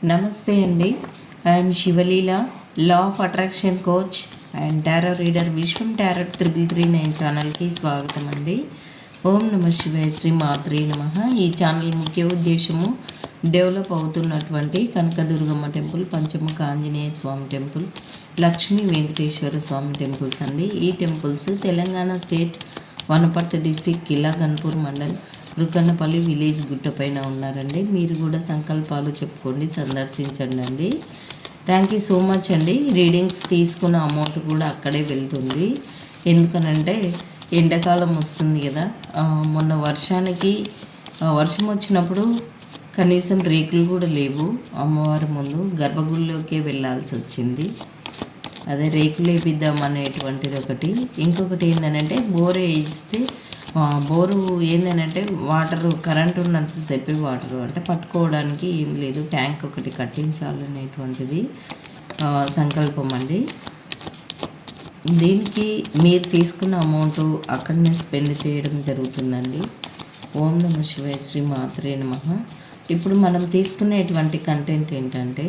నమస్తే అండి. I'm Sivaleela, law of attraction coach and tarot reader. Vishwam tarot 3339 ఛానల్కి స్వాగతం అండి. ఓం నమ శివాయ, శ్రీ మాత్రే నమ. ఈ ఛానల్ ముఖ్య ఉద్దేశము డెవలప్ అవుతున్నటువంటి Kanakadurgamma temple, Panchamukha Anjaneya Swamy temple, Lakshmi Venkateswara Swamy temples అండి. ఈ temples Telangana state, Wanaparthy district, Kila Ganpur mandal, Rukannapalli village గుట్టపైన ఉన్నారండి. మీరు కూడా సంకల్పాలు చెప్పుకోండి, సందర్శించండి అండి. థ్యాంక్ యూ సో మచ్ అండి. రీడింగ్స్ తీసుకున్న అమౌంట్ కూడా అక్కడే వెళ్తుంది. ఎందుకనంటే ఎండాకాలం వస్తుంది కదా, మొన్న వర్షం వచ్చినప్పుడు కనీసం రేకులు కూడా లేవు. అమ్మవారి ముందు గర్భగుడిలోకే వెళ్ళాల్సి వచ్చింది. అదే రేకులు వేపిద్దాం అనేటువంటిది ఒకటి. ఇంకొకటి ఏంటంటే బోర్ వేయిస్తే బోరు ఏంటంటే వాటరు కరెంట్ ఉన్నంతసేపు వాటరు అంటే పట్టుకోవడానికి ఏం లేదు, ట్యాంక్ ఒకటి కట్టించాలనేటువంటిది సంకల్పం అండి. దీనికి మీరు తీసుకున్న అమౌంట్ అక్కడనే స్పెండ్ చేయడం జరుగుతుందండి. ఓం నమ శివాయ, శ్రీ మాత్రే నమః. ఇప్పుడు మనం తీసుకునేటువంటి కంటెంట్ ఏంటంటే,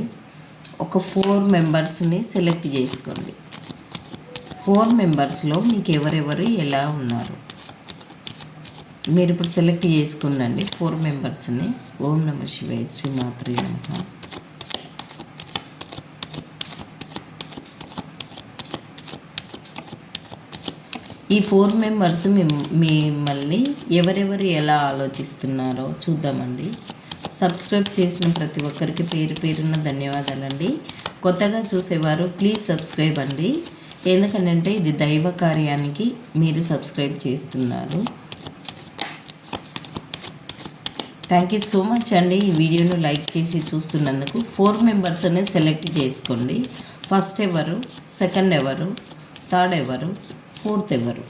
ఒక 4 మెంబర్స్ని సెలెక్ట్ చేసుకోండి. 4 మెంబర్స్లో మీకు ఎవరెవరు ఎలా ఉన్నారు మీరు ఇప్పుడు సెలెక్ట్ చేసుకున్నాండి 4 మెంబర్స్ని. ఓం నమ శివాయ, శ్రీ మాత్రే నమః. ఈ 4 మెంబర్స్ మిమ్మల్ని ఎవరెవరు ఎలా ఆలోచిస్తున్నారో చూద్దామండి. సబ్స్క్రైబ్ చేసిన ప్రతి ఒక్కరికి పేరు పేరున ధన్యవాదాలండి. కొత్తగా చూసేవారు ప్లీజ్ సబ్స్క్రైబ్ అండి. ఎందుకంటే ఇది దైవ కార్యానికి మీరు సబ్స్క్రైబ్ చేస్తున్నారు. థ్యాంక్ యూ సో మచ్ అండి. ఈ వీడియోను లైక్ చేసి చూస్తున్నందుకు. 4 మెంబర్స్ అనేది సెలెక్ట్ చేసుకోండి. ఫస్ట్ ఎవరు, సెకండ్ ఎవరు, థర్డ్ ఎవరు, ఫోర్త్ ఎవరు.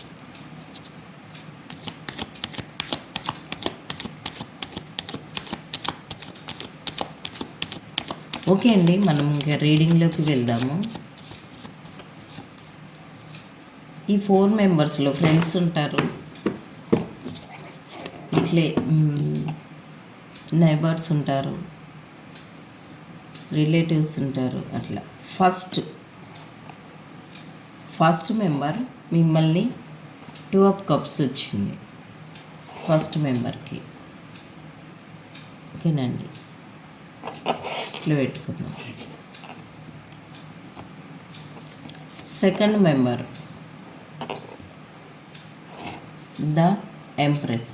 ఓకే అండి, మనం ఇంకా రీడింగ్లోకి వెళ్దాము. ఈ 4 మెంబర్స్లో ఫ్రెండ్స్ ఉంటారు, ఇట్లే నైబర్స్ ఉంటారు, రిలేటివ్స్ ఉంటారు. అట్లా ఫస్ట్ మెంబర్ మిమ్మల్ని 2 ఆఫ్ కప్స్ వచ్చింది ఫస్ట్ మెంబర్కి. ఓకేనండి, ఇట్లా పెట్టుకుందాం. Second member the empress.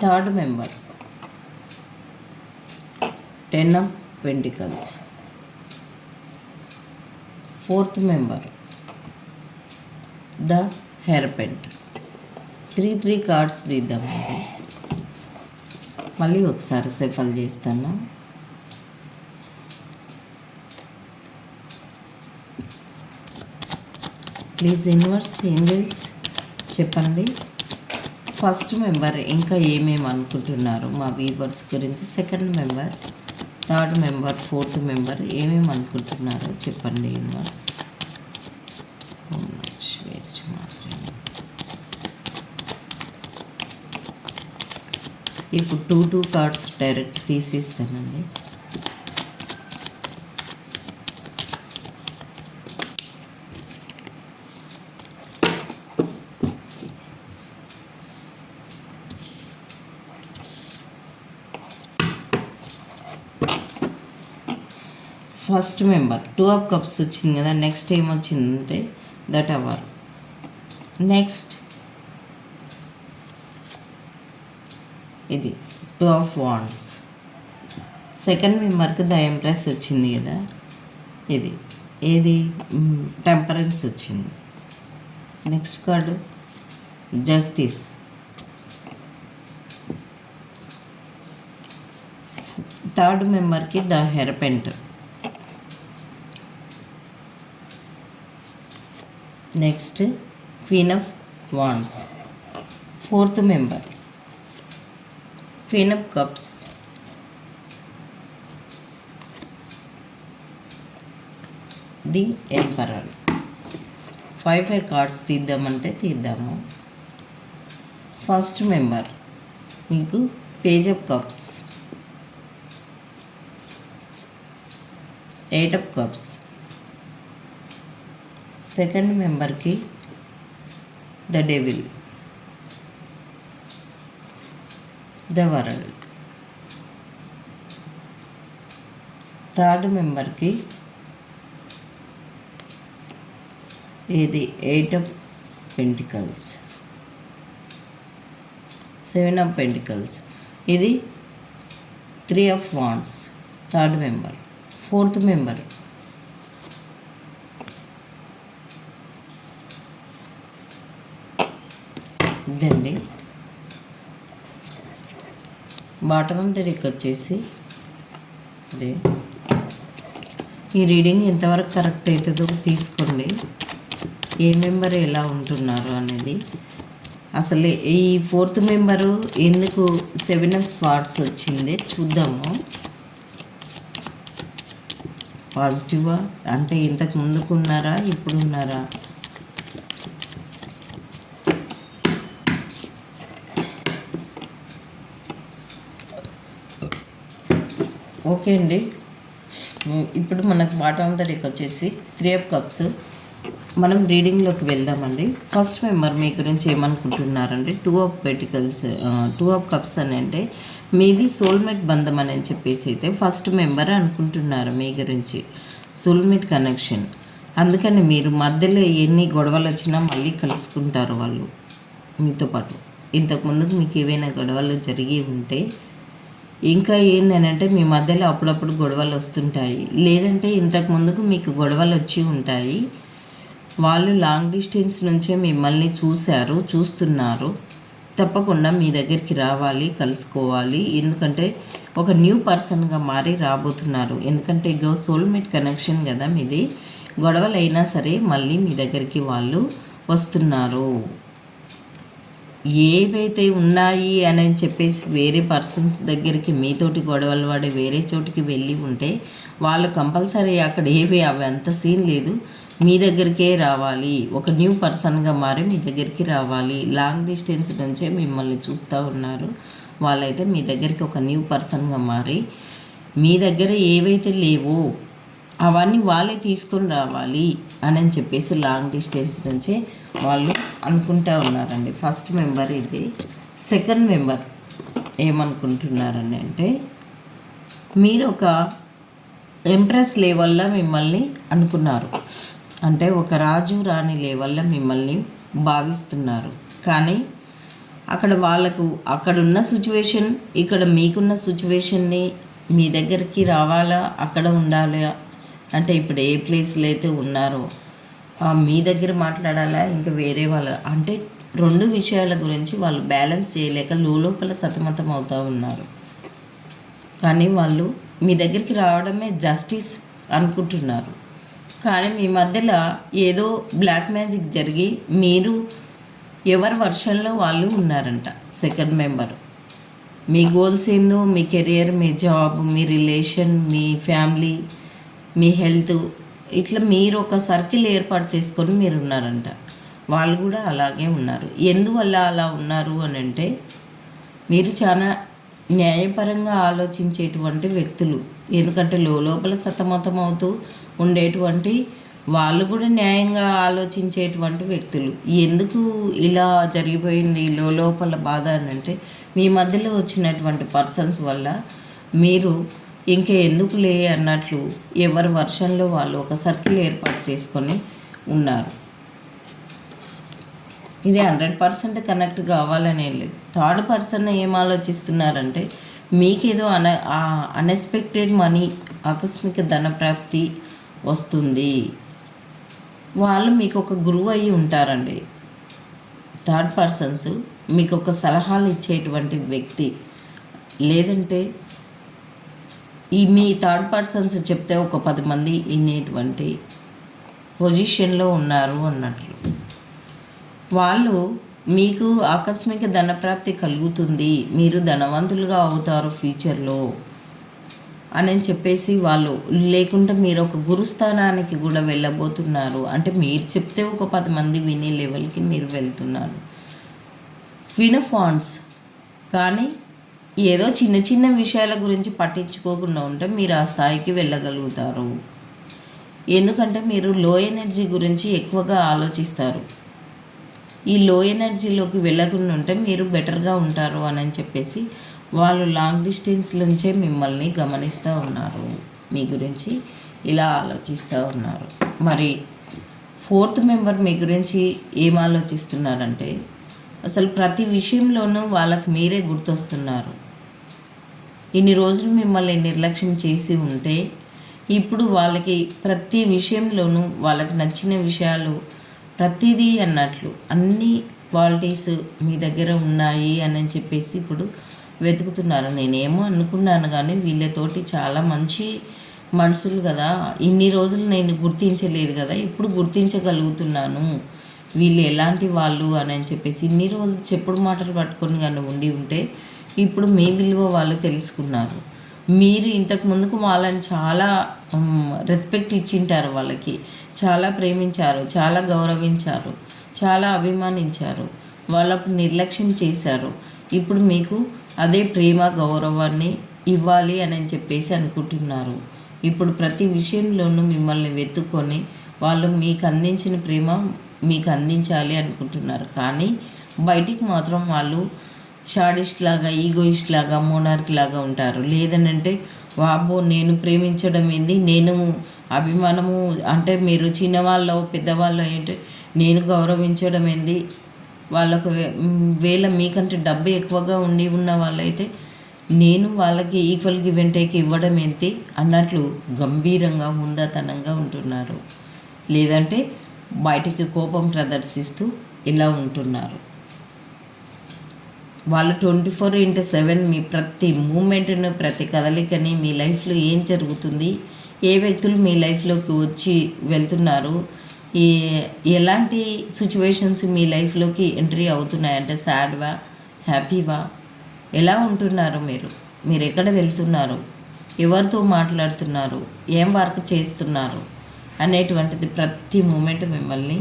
Third member 10 of pentacles. Fourth member the hermit. 3 cards తీద్దామండి. మళ్ళీ ఒకసారి సెఫల్ చేస్తాను. ప్లీజ్ యూనివర్స్, ఏంజెల్స్ చెప్పండి, ఫస్ట్ మెంబర్ ఇంకా ఏమేమి అనుకుంటున్నారు మా వ్యూవర్స్ గురించి. Second member, third member, fourth member ఏమేమి అనుకుంటున్నారో చెప్పండి యూనివర్స్. ఇప్పుడు 2 కార్డ్స్ డైరెక్ట్ తీసిస్తానండి. ఫస్ట్ మెంబర్ 2 ఆఫ్ కప్స్ వచ్చింది కదా. నెక్స్ట్ ఏమొచ్చిందంటే దట్ అవర్. నెక్స్ట్ ఇది 2 ఆఫ్ వాండ్స్. సెకండ్ మెంబర్కి ద ఎంప్రెస్ వచ్చింది కదా. ఇది ఏది టెంపరెన్స్ వచ్చింది. Next card justice. థర్డ్ మెంబర్కి the hermit. Next queen of wands. Fourth member queen of cups. The emperor. 5 cards తీద్దామంటే తీద్దాము. ఫస్ట్ మెంబర్ మీకు page of cups. Eight of cups. Second మెంబర్కి the devil, the world. Third మెంబర్కి ఇది eight of pentacles, seven of pentacles. ఇది three of wands, third member. Fourth member ఇదండి. Bottom of the deck వచ్చేసి అదే. ఈ reading ఎంతవరకు కరెక్ట్ అవుతుందో తీసుకోండి. ఏ మెంబర్ ఎలా ఉంటున్నారు అనేది. అసలు ఈ ఫోర్త్ మెంబరు ఎందుకు సెవెన్ ఆఫ్ స్వార్డ్స్ వచ్చింది చూద్దాము. పాజిటివా అంటే ఇంతకు ముందుకు ఉన్నారా, ఇప్పుడు ఉన్నారా? ఓకే అండి. ఇప్పుడు మనకు బాటమ్ ఆఫ్ ద డెక్ వచ్చేసి త్రీ ఆఫ్ కప్స్. మనం రీడింగ్లోకి వెళ్దామండి. ఫస్ట్ మెంబర్ మీ గురించి ఏమనుకుంటున్నారంటే two of pentacles, two of cups అని అంటే మీది సోల్మేట్ బంధం అని చెప్పేసి అయితే ఫస్ట్ మెంబర్ అనుకుంటున్నారు మీ గురించి, సోల్మేట్ కనెక్షన్. అందుకని మీరు మధ్యలో ఎన్ని గొడవలు వచ్చినా మళ్ళీ కలుసుకుంటారు వాళ్ళు మీతో పాటు. ఇంతకుముందుకు మీకు ఏవైనా గొడవలు జరిగి ఉంటే ఇంకా ఏంటంటే మీ మధ్యలో అప్పుడప్పుడు గొడవలు వస్తుంటాయి, లేదంటే ఇంతకు ముందుకు మీకు గొడవలు వచ్చి ఉంటాయి. వాళ్ళు లాంగ్ డిస్టెన్స్ నుంచే మిమ్మల్ని చూస్తున్నారు. తప్పకుండా మీ దగ్గరికి రావాలి, కలుసుకోవాలి. ఎందుకంటే ఒక న్యూ పర్సన్గా మారి రాబోతున్నారు. ఎందుకంటే ఇగో సోల్మేట్ కనెక్షన్ కదా మీది. గొడవలు అయినా సరే మళ్ళీ మీ దగ్గరికి వాళ్ళు వస్తున్నారు. ఏవైతే ఉన్నాయి అని చెప్పేసి వేరే పర్సన్స్ దగ్గరికి మీతోటి గొడవలు పడి వేరే చోటికి వెళ్ళి ఉంటే వాళ్ళు కంపల్సరీ అక్కడ అవి అంత సీన్ లేదు, మీ దగ్గరికే రావాలి. ఒక న్యూ పర్సన్గా మారి మీ దగ్గరికి రావాలి. లాంగ్ డిస్టెన్స్ నుంచే మిమ్మల్ని చూస్తూ ఉన్నారు. వాళ్ళైతే మీ దగ్గరికి ఒక న్యూ పర్సన్గా మారి మీ దగ్గర ఏవైతే లేవో అవన్నీ వాళ్ళే తీసుకొని రావాలి అని చెప్పేసి లాంగ్ డిస్టెన్స్ నుంచే వాళ్ళు అనుకుంటూ ఉన్నారండి. ఫస్ట్ మెంబర్ ఇది. సెకండ్ మెంబర్ ఏమనుకుంటున్నారని అంటే మీరు ఒక ఎంప్రెస్ లెవెల్లో మిమ్మల్ని అనుకున్నారు. అంటే ఒక రాజు రాణి లెవెల్లో మిమ్మల్ని భావిస్తున్నారు. కానీ అక్కడ వాళ్ళకు అక్కడున్న సిచ్యువేషన్, ఇక్కడ మీకున్న సిచ్యువేషన్ని మీ దగ్గరికి రావాలా, అక్కడ ఉండాలా అంటే ఇప్పుడు ఏ ప్లేస్లో అయితే ఉన్నారో మీ దగ్గర మాట్లాడాలా, ఇంకా వేరే వాళ్ళ అంటే రెండు విషయాల గురించి వాళ్ళు బ్యాలెన్స్ చేయలేక లోపల సతమతం అవుతూ ఉన్నారు. కానీ వాళ్ళు మీ దగ్గరికి రావడమే జస్టిస్ అనుకుంటున్నారు. కానీ మీ మధ్యలో ఏదో బ్లాక్ మ్యాజిక్ జరిగి మీరు ఎవరి వర్షన్లో వాళ్ళు ఉన్నారంట. సెకండ్ మెంబర్ మీ గోల్స్ ఏందో, మీ కెరియర్, మీ జాబ్, మీ రిలేషన్, మీ ఫ్యామిలీ, మీ హెల్త్, ఇట్లా మీరు ఒక సర్కిల్ ఏర్పాటు చేసుకొని మీరు ఉన్నారంట. వాళ్ళు కూడా అలాగే ఉన్నారు. ఎందువల్ల అలా ఉన్నారు అని అంటే మీరు చాలా న్యాయపరంగా ఆలోచించేటువంటి వ్యక్తులు. ఎందుకంటే లోపల సతమతం అవుతూ ఉండేటువంటి వాళ్ళు కూడా న్యాయంగా ఆలోచించేటువంటి వ్యక్తులు. ఎందుకు ఇలా జరిగిపోయింది లోపల బాధ అని అంటే మీ మధ్యలో వచ్చినటువంటి పర్సన్స్ వల్ల మీరు ఇంకా ఎందుకులే అన్నట్లు ఎవరి వర్షన్లో వాళ్ళు ఒక సర్కిల్ ఏర్పాటు చేసుకొని ఉన్నారు. ఇది 100% కనెక్ట్ కావాలనే లేదు. థర్డ్ పర్సన్ ఏం ఆలోచిస్తున్నారంటే మీకేదో అన్ఎక్స్పెక్టెడ్ మనీ, ఆకస్మిక ధనప్రాప్తి వస్తుంది. వాళ్ళు మీకు ఒక గురువు అయ్యి ఉంటారండి. థర్డ్ పర్సన్స్ మీకు ఒక సలహాలు ఇచ్చేటువంటి వ్యక్తి, లేదంటే మీ థర్డ్ పర్సన్స్ చెప్తే ఒక 10 మంది వినేటువంటి పొజిషన్లో ఉన్నారు అన్నట్లు. వాళ్ళు మీకు ఆకస్మిక ధనప్రాప్తి కలుగుతుంది, మీరు ధనవంతులుగా అవుతారు ఫ్యూచర్లో అని చెప్పేసి వాళ్ళు, లేకుంటే మీరు ఒక గురుస్థానానికి కూడా వెళ్ళబోతున్నారు. అంటే మీరు చెప్తే ఒక 10 మంది వినే లెవెల్కి మీరు వెళ్తున్నారు. Queen of wands. కానీ ఏదో చిన్న చిన్న విషయాల గురించి పట్టించుకోకుండా ఉంటే మీరు ఆ స్థాయికి వెళ్ళగలుగుతారు. ఎందుకంటే మీరు లో ఎనర్జీ గురించి ఎక్కువగా ఆలోచిస్తారు. ఈ లో ఎనర్జీలోకి వెళ్ళకుండా ఉంటే మీరు బెటర్గా ఉంటారు అని చెప్పేసి వాళ్ళు లాంగ్ డిస్టెన్స్ నుంచే మిమ్మల్ని గమనిస్తూ ఉన్నారు, మీ గురించి ఇలా ఆలోచిస్తూ ఉన్నారు. మరి ఫోర్త్ మెంబర్ మీ గురించి ఏం ఆలోచిస్తున్నారంటే అసలు ప్రతి విషయంలోనూ వాళ్ళకి మీరే గుర్తొస్తున్నారు. ఇన్ని రోజులు మిమ్మల్ని నిర్లక్ష్యం చేసి ఉంటే ఇప్పుడు వాళ్ళకి ప్రతి విషయంలోనూ వాళ్ళకి నచ్చిన విషయాలు ప్రతిదీ అన్నట్లు అన్ని క్వాలిటీస్ మీ దగ్గర ఉన్నాయి అని చెప్పేసి ఇప్పుడు వెతుకుతున్నారు. నేనేమో అనుకున్నాను కానీ వీళ్ళతోటి చాలా మంచి మనుషులు కదా, ఇన్ని రోజులు నేను గుర్తించలేదు కదా, ఇప్పుడు గుర్తించగలుగుతున్నాను వీళ్ళు ఎలాంటి వాళ్ళు అని చెప్పేసి. ఇన్ని రోజులు చెప్పుడు మాటలు పట్టుకొని కానీ ఉండి ఉంటే ఇప్పుడు మీ విలువ వాళ్ళు తెలుసుకున్నారు. మీరు ఇంతకు ముందుకు వాళ్ళని చాలా రెస్పెక్ట్ ఇచ్చింటారు, వాళ్ళకి చాలా ప్రేమించారు, చాలా గౌరవించారు, చాలా అభిమానించారు. వాళ్ళప్పుడు నిర్లక్ష్యం చేశారు. ఇప్పుడు మీకు అదే ప్రేమ గౌరవాన్ని ఇవ్వాలి అని చెప్పేసి అనుకుంటున్నారు. ఇప్పుడు ప్రతి విషయంలోనూ మిమ్మల్ని వెతుక్కొని వాళ్ళు మీకు అందించిన ప్రేమ మీకు అందించాలి అనుకుంటున్నారు. కానీ బయటికి మాత్రం వాళ్ళు షాడిస్ట్ లాగా, ఈగోయిస్ట్ లాగా, మోనార్క్ లాగా ఉంటారు. లేదనంటే వాబో నేను ప్రేమించడం ఏంది, నేను అభిమానము అంటే మీరు చిన్నవాళ్ళు పెద్దవాళ్ళు ఏంటి నేను గౌరవించడం ఏంది, వాళ్ళకు వేళ మీకంటే డబ్బు ఎక్కువగా ఉన్న వాళ్ళైతే నేను వాళ్ళకి ఈక్వల్ గివ్ అండ్ టేక్ ఇవ్వడం ఏంటి అన్నట్లు గంభీరంగా హుందాతనంగా ఉంటున్నారు. లేదంటే బయటికి కోపం ప్రదర్శిస్తూ ఇలా ఉంటున్నారు. వాళ్ళు 24/7 మీ ప్రతి మూమెంట్ను, ప్రతి కదలికని, మీ లైఫ్లో ఏం జరుగుతుంది, ఏ వ్యక్తులు మీ లైఫ్లోకి వచ్చి వెళ్తున్నారు, ఎలాంటి సిచ్యువేషన్స్ మీ లైఫ్లోకి ఎంట్రీ అవుతున్నాయంటే సాడ్వా, హ్యాపీవా, ఎలా ఉంటున్నారు, మీరు ఎక్కడ వెళ్తున్నారు, ఎవరితో మాట్లాడుతున్నారు, ఏం వర్క్ చేస్తున్నారు అనేటువంటిది ప్రతి మూమెంట్ మిమ్మల్ని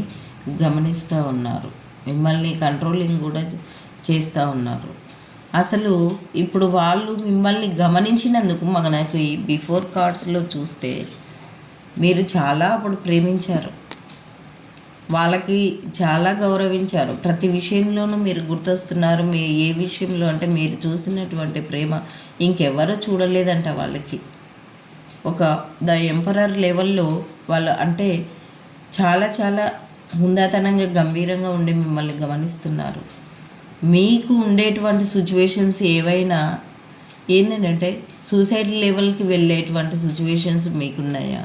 గమనిస్తూ ఉన్నారు. మిమ్మల్ని కంట్రోలింగ్ కూడా చేస్తూ ఉన్నారు. అసలు ఇప్పుడు వాళ్ళు మిమ్మల్ని గమనించినందుకు మనకు ఈ బిఫోర్ కార్డ్స్లో చూస్తే మీరు చాలా అప్పుడు ప్రేమించారు, వాళ్ళకి చాలా గౌరవించారు, ప్రతి విషయంలోనూ మీరు గుర్తొస్తున్నారు. మీ ఏ విషయంలో అంటే మీరు చూసినటువంటి ప్రేమ ఇంకెవరో చూడలేదంట. వాళ్ళకి ఒక ద ఎంపరర్ లెవెల్లో వాళ్ళు అంటే చాలా చాలా హుందాతనంగా గంభీరంగా ఉండి మిమ్మల్ని గమనిస్తున్నారు. మీకు ఉండేటువంటి సిచ్యువేషన్స్ ఏవైనా ఏంటంటే సూసైడ్ లెవెల్కి వెళ్ళేటువంటి సిచ్యువేషన్స్ మీకున్నాయా,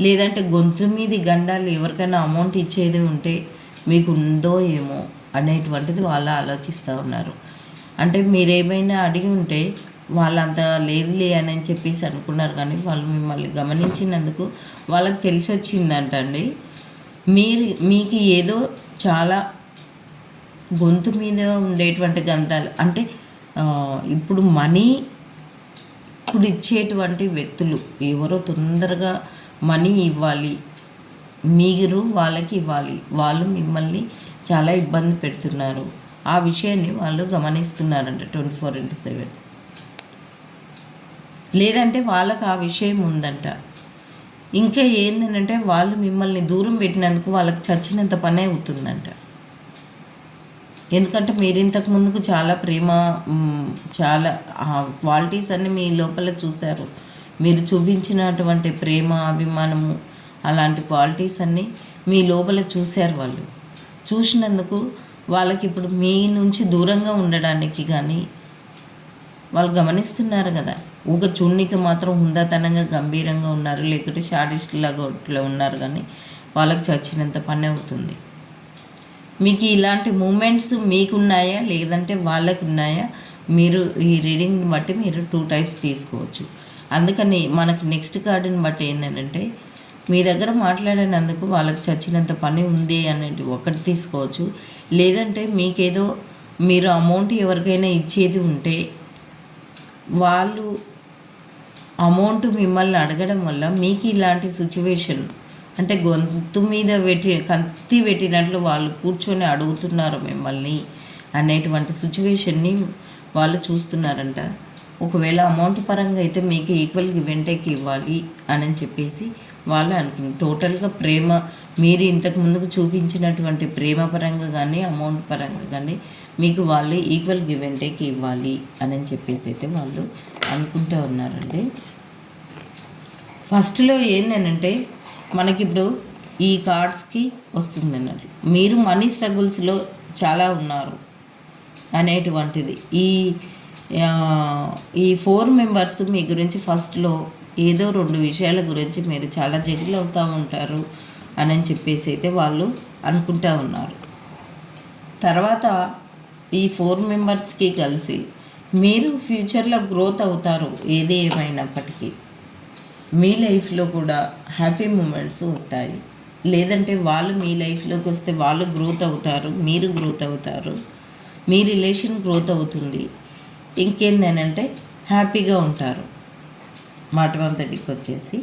లేదంటే గొంతు మీది గండాలు ఎవరికైనా అమౌంట్ ఇచ్చేది ఉంటే మీకు ఉందో ఏమో అనేటువంటిది వాళ్ళు ఆలోచిస్తూ ఉన్నారు. అంటే మీరేమైనా అడిగి ఉంటే వాళ్ళంత లేదులే అని చెప్పేసి అనుకున్నారు. కానీ వాళ్ళు మిమ్మల్ని గమనించినందుకు వాళ్ళకి తెలిసి వచ్చిందంటండి మీకు ఏదో చాలా గొంతు మీద ఉండేటువంటి గంధాలు అంటే ఇప్పుడు మనీ ఇప్పుడు ఇచ్చేటువంటి వ్యక్తులు ఎవరో తొందరగా మనీ ఇవ్వాలి, మీరు వాళ్ళకి ఇవ్వాలి, వాళ్ళు మిమ్మల్ని చాలా ఇబ్బంది పెడుతున్నారు. ఆ విషయాన్ని వాళ్ళు గమనిస్తున్నారంట 24/7. లేదంటే వాళ్ళకి ఆ విషయం ఉందంట. ఇంకా ఏంటంటే వాళ్ళు మిమ్మల్ని దూరం పెట్టినందుకు వాళ్ళకి చచ్చినంత పని అవుతుందంట. ఎందుకంటే మీరు ఇంతకు ముందుకు చాలా ప్రేమ, చాలా క్వాలిటీస్ అన్నీ మీ లోపల చూశారు. మీరు చూపించినటువంటి ప్రేమ, అభిమానము అలాంటి క్వాలిటీస్ అన్నీ మీ లోపల చూశారు. వాళ్ళు చూసినందుకు వాళ్ళకి ఇప్పుడు మీ నుంచి దూరంగా ఉండడానికి కానీ వాళ్ళు గమనిస్తున్నారు కదా. ఒక చూడనికి మాత్రం హుందాతనంగా గంభీరంగా ఉన్నారు, లేకుంటే షాడిస్ట్ లాగా ఉన్నారు. కానీ వాళ్ళకి చచ్చినంత పని అవుతుంది. మీకు ఇలాంటి మూమెంట్స్ మీకున్నాయా లేదంటే వాళ్ళకు ఉన్నాయా, మీరు ఈ రీడింగ్ని బట్టి మీరు 2 టైప్స్ తీసుకోవచ్చు. అందుకని మనకు నెక్స్ట్ కార్డుని బట్టి ఏంటంటే మీ దగ్గర మాట్లాడినందుకు వాళ్ళకి చచ్చినంత పని ఉంది అనేది ఒకటి తీసుకోవచ్చు. లేదంటే మీకేదో మీరు అమౌంట్ ఎవరికైనా ఇచ్చేది ఉంటే వాళ్ళు అమౌంట్ మిమ్మల్ని అడగడం వల్ల మీకు ఇలాంటి సిచ్యువేషన్ అంటే గొంతు మీద కత్తి పెట్టినట్లు వాళ్ళు కూర్చొని అడుగుతున్నారు మిమ్మల్ని అనేటువంటి సిచ్యువేషన్ని వాళ్ళు చూస్తున్నారంట. ఒకవేళ అమౌంట్ పరంగా అయితే మీకు ఈక్వల్ గివ్ అండ్ టేక్ ఇవ్వాలి అని చెప్పేసి వాళ్ళు అనుకున్నారు. టోటల్గా ప్రేమ మీరు ఇంతకు ముందుకు చూపించినటువంటి ప్రేమ పరంగా కానీ అమౌంట్ పరంగా కానీ మీకు వాళ్ళు ఈక్వల్ గివ్ అండ్ టేక్ ఇవ్వాలి అని చెప్పేసి అయితే వాళ్ళు అనుకుంటూ ఉన్నారండి. ఫస్ట్లో ఏంటంటే మనకిప్పుడు ఈ కార్డ్స్కి వస్తుంది అన్నట్లు మీరు మనీ స్ట్రగుల్స్లో చాలా ఉన్నారు అనేటువంటిది. ఈ 4 మెంబర్స్ మీ గురించి ఫస్ట్లో ఏదో 2 విషయాల గురించి మీరు చాలా జగిల్ అవుతూ ఉంటారు అని చెప్పేసి అయితే వాళ్ళు అనుకుంటూ ఉన్నారు. తర్వాత ఈ 4 మెంబర్స్కి కలిసి మీరు ఫ్యూచర్లో గ్రోత్ అవుతారు. ఏది ఏమైనప్పటికీ మీ లైఫ్లో కూడా హ్యాపీ మూమెంట్స్ వస్తాయి. లేదంటే వాళ్ళు మీ లైఫ్లోకి వస్తే వాళ్ళు గ్రోత్ అవుతారు, మీరు గ్రోత్ అవుతారు, మీ రిలేషన్ గ్రోత్ అవుతుంది. ఇంకేందనంటే హ్యాపీగా ఉంటారు. మాటమంతటికి వచ్చేసి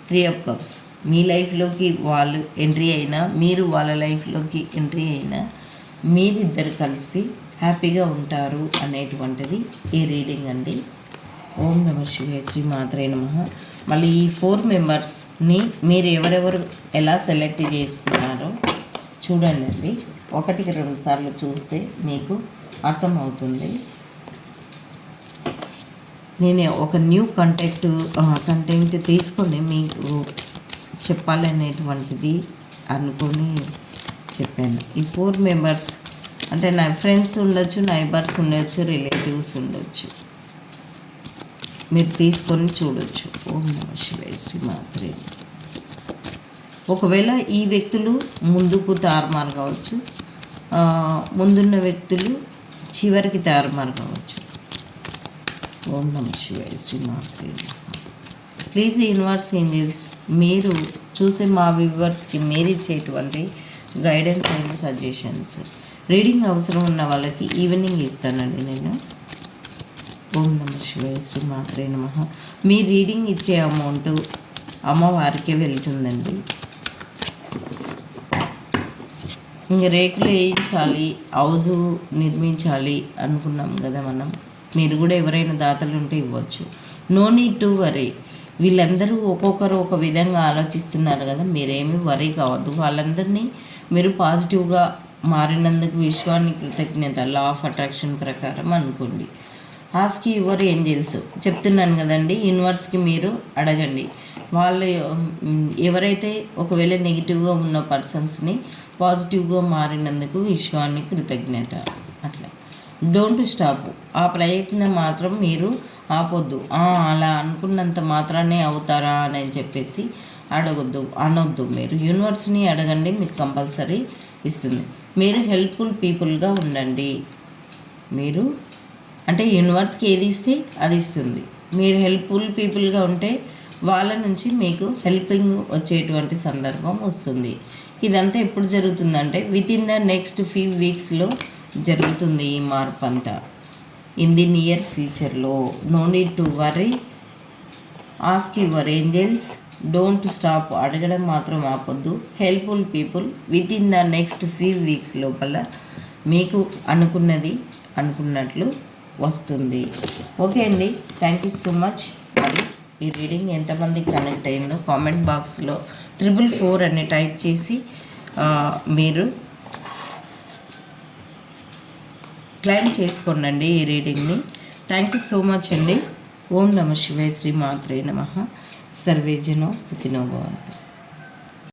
3 of Cups మీ లైఫ్లోకి వాళ్ళు ఎంట్రీ అయినా మీరు వాళ్ళ లైఫ్లోకి ఎంట్రీ అయినా మీరిద్దరు కలిసి హ్యాపీగా ఉంటారు అనేటువంటిది ఈ రీడింగ్ అండి. ఓం నమః శివాయ, శ్రీ మాత్రే నమః. మళ్ళీ ఈ 4 మెంబర్స్ని మీరు ఎవరెవరు ఎలా సెలెక్ట్ చేసుకున్నారో చూడండి అండి. 1కి 2 సార్లు చూస్తే మీకు అర్థమవుతుంది. నేను ఒక న్యూ కంటెంట్ తీసుకొని మీకు చెప్పాలనేటువంటిది అనుకొని చెప్పాను. ఈ 4 మెంబర్స్ అంటే నా ఫ్రెండ్స్ ఉండొచ్చు, నైబర్స్ ఉండొచ్చు, రిలేటివ్స్ ఉండొచ్చు. మీరు తీసుకొని చూడొచ్చు. ఓం నమః శివాయ, శ్రీ మాత్రే. ఒకవేళ ఈ వ్యక్తులు ముందుకు తారుమారు కావచ్చు, ముందున్న వ్యక్తులు చివరికి తారుమారు కావచ్చు. ఓం నమః శివాయ, శ్రీ మాత్రే. ప్లీజ్ యూనివర్స్ ఏంజల్స్, మీరు చూసే మా వ్యూవర్స్కి మీరు ఇచ్చేటువంటి గైడెన్స్ అండ్ సజెషన్స్. రీడింగ్ అవసరం ఉన్న వాళ్ళకి ఈవినింగ్ ఇస్తానండి నేను. ఓం నమః శివాయ, శ్రీ మాత్రే నమః. మీ రీడింగ్ ఇచ్చే అమౌంట్ అమ్మవారికి వెళ్తుందండి. ఇంక రేకులు వేయించాలి, హౌజు నిర్మించాలి అనుకున్నాం కదా మనం. మీరు కూడా ఎవరైనా దాతలు ఉంటే ఇవ్వచ్చు. No need to worry. వీళ్ళందరూ ఒక్కొక్కరు ఒక విధంగా ఆలోచిస్తున్నారు కదా, మీరేమీ వరీ కావద్దు. వాళ్ళందరినీ మీరు పాజిటివ్గా మారినందుకు విశ్వాన్ని కృతజ్ఞత, లా ఆఫ్ అట్రాక్షన్ ప్రకారం అనుకోండి. ఆస్క్ యువర్ ఏంజల్స్ చెప్తున్నాను కదండి. యూనివర్స్కి మీరు అడగండి. వాళ్ళు ఎవరైతే ఒకవేళ నెగిటివ్గా ఉన్న పర్సన్స్ని పాజిటివ్గా మారినందుకు విశ్వాన్ని కృతజ్ఞత. అట్లా డోంట్ స్టాప్. ఆ ప్రయత్నం మాత్రం మీరు ఆపొద్దు. అలా అనుకున్నంత మాత్రానే అవుతారా అని చెప్పేసి అనొద్దు. మీరు యూనివర్స్ని అడగండి, మీకు కంపల్సరీ ఇస్తుంది. మీరు హెల్ప్ఫుల్ పీపుల్గా ఉండండి. మీరు అంటే యూనివర్స్కి ఏది ఇస్తే అది ఇస్తుంది. మీరు హెల్ప్ఫుల్ పీపుల్గా ఉంటే వాళ్ళ నుంచి మీకు హెల్పింగ్ వచ్చేటువంటి సందర్భం వస్తుంది. ఇదంతా ఎప్పుడు జరుగుతుందంటే వితిన్ ద నెక్స్ట్ ఫ్యూ వీక్స్లో జరుగుతుంది ఈ మార్పు అంతా. ఇన్ ది నియర్ ఫ్యూచర్లో. No need to worry. Ask your angels. Don't stop. అడగడం మాత్రం ఆపొద్దు. Helpful people within the next few weeks లోపల మీకు అనుకున్నట్లు వస్తుంది. ఓకే అండి, థ్యాంక్ యూ సో మచ్. మరి ఈ రీడింగ్ ఎంతమందికి కనెక్ట్ అయిందో కామెంట్ బాక్స్లో 444 అని టైప్ చేసి మీరు క్లైమ్ చేసుకోండి ఈ రీడింగ్ని. థ్యాంక్ యూ సో మచ్ అండి. ఓం నమః శివాయ, శ్రీ మాత్రే నమః. సర్వే జనో సుఖినో భవంతు.